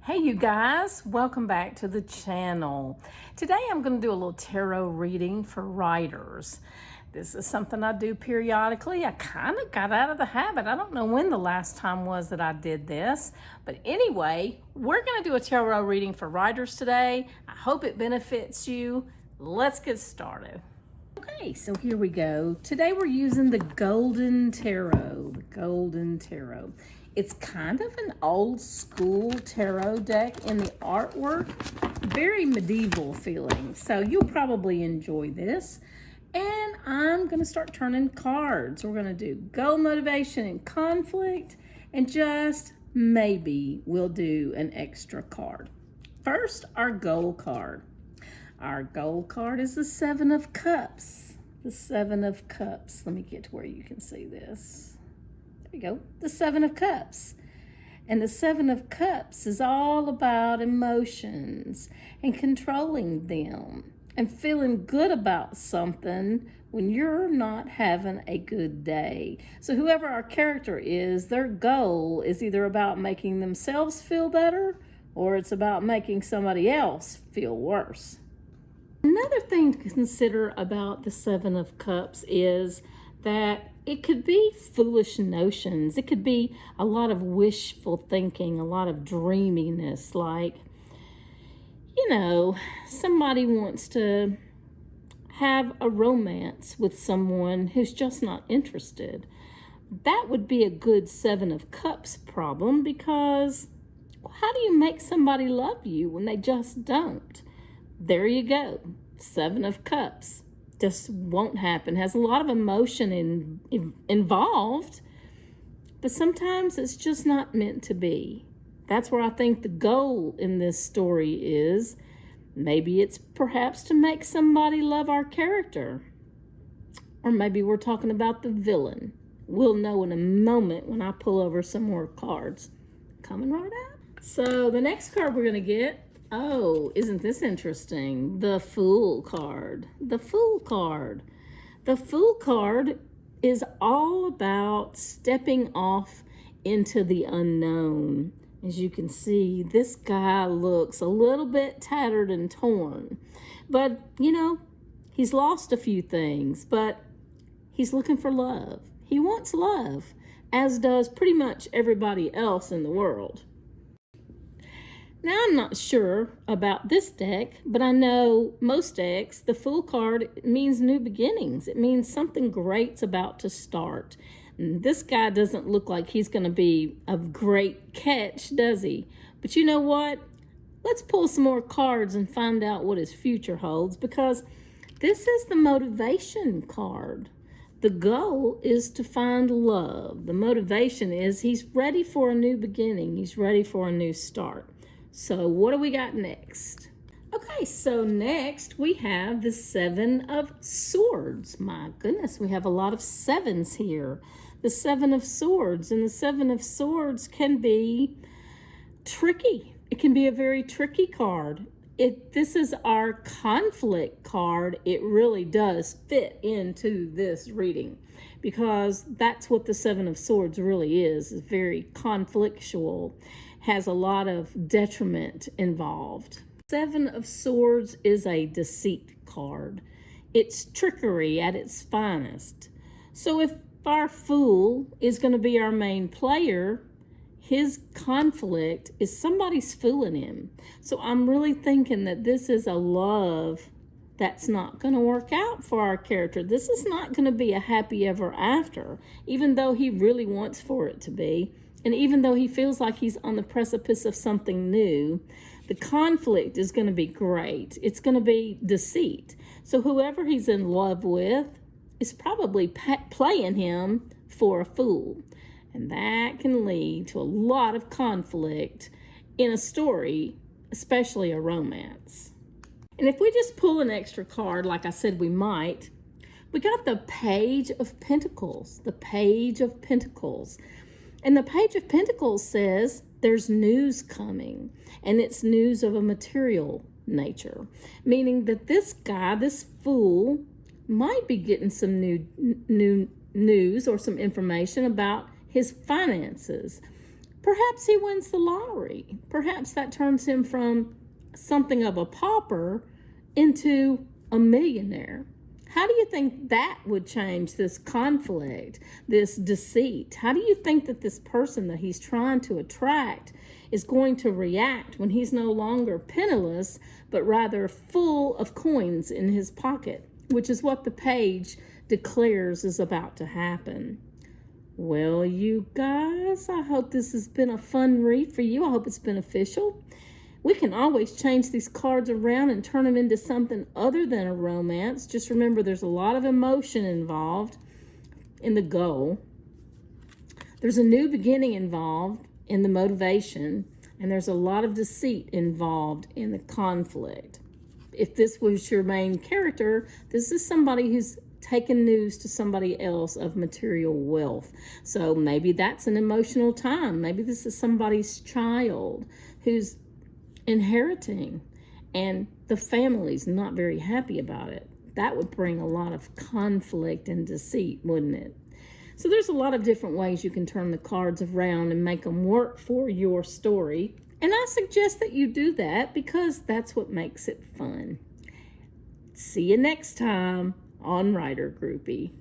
Hey you guys, welcome back to the channel. Today I'm going to do a little tarot reading for writers. This is something I do periodically. I kind of got out of the habit. I don't know when the last time was that I did this. But anyway, we're going to do a tarot reading for writers today. I hope it benefits you. Let's get started. Okay, so here we go. Today we're using the Golden Tarot. The Golden Tarot. It's kind of an old school tarot deck in the artwork. Very medieval feeling. So you'll probably enjoy this. And I'm going to start turning cards. We're going to do goal, motivation, and conflict. And just maybe we'll do an extra card. First, our goal card. Our goal card is the Seven of Cups. The Seven of Cups. Let me get to where you can see this. There we go. The Seven of Cups. And the Seven of Cups is all about emotions and controlling them and feeling good about something when you're not having a good day. So whoever our character is, their goal is either about making themselves feel better or it's about making somebody else feel worse. Another thing to consider about the Seven of Cups is that it could be foolish notions. It could be a lot of wishful thinking, a lot of dreaminess, like, somebody wants to have a romance with someone who's just not interested. That would be a good Seven of Cups problem, because how do you make somebody love you when they just don't? There you go. Seven of Cups. Just won't happen. Has a lot of emotion involved, but sometimes it's just not meant to be. That's where I think the goal in this story is. Maybe it's perhaps to make somebody love our character. Or maybe we're talking about the villain. We'll know in a moment when I pull over some more cards. Coming right up. So the next card we're going to get, oh, isn't this interesting? The Fool card. The Fool card. The Fool card is all about stepping off into the unknown. As you can see, this guy looks a little bit tattered and torn. But, he's lost a few things, but he's looking for love. He wants love, as does pretty much everybody else in the world. Now, I'm not sure about this deck, but I know most decks, the Fool card means new beginnings. It means something great's about to start. And this guy doesn't look like he's going to be a great catch, does he? But you know what? Let's pull some more cards and find out what his future holds, because this is the motivation card. The goal is to find love. The motivation is he's ready for a new beginning. He's ready for a new start. So what do we got next? Okay, so next we have the Seven of Swords. My goodness, we have a lot of sevens here. The Seven of Swords, and the Seven of Swords can be tricky. It can be a very tricky card. This is our conflict card. It really does fit into this reading, because that's what the Seven of Swords really is very conflictual, has a lot of detriment involved. Seven of Swords is a deceit card. It's trickery at its finest. So if our Fool is going to be our main player, his conflict is somebody's fooling him. So I'm really thinking that this is a love that's not going to work out for our character. This is not going to be a happy ever after, even though he really wants for it to be. And even though he feels like he's on the precipice of something new, the conflict is going to be great. It's going to be deceit. So whoever he's in love with is probably playing him for a fool. And that can lead to a lot of conflict in a story, especially a romance. And if we just pull an extra card, like I said we might, we got the Page of Pentacles. The Page of Pentacles. And the Page of Pentacles says there's news coming, and it's news of a material nature, meaning that this guy, this fool, might be getting some new news or some information about his finances. Perhaps he wins the lottery. Perhaps that turns him from something of a pauper into a millionaire. How do you think that would change this conflict, this deceit? How do you think that this person that he's trying to attract is going to react when he's no longer penniless, but rather full of coins in his pocket, which is what the page declares is about to happen? Well, you guys, I hope this has been a fun read for you. I hope it's beneficial. We can always change these cards around and turn them into something other than a romance. Just remember, there's a lot of emotion involved in the goal. There's a new beginning involved in the motivation, and there's a lot of deceit involved in the conflict. If this was your main character, this is somebody who's taken news to somebody else of material wealth. So maybe that's an emotional time. Maybe this is somebody's child who's inheriting, and the family's not very happy about it. That would bring a lot of conflict and deceit, wouldn't it? So there's a lot of different ways you can turn the cards around and make them work for your story. And I suggest that you do that because that's what makes it fun. See you next time on Writer Groupie.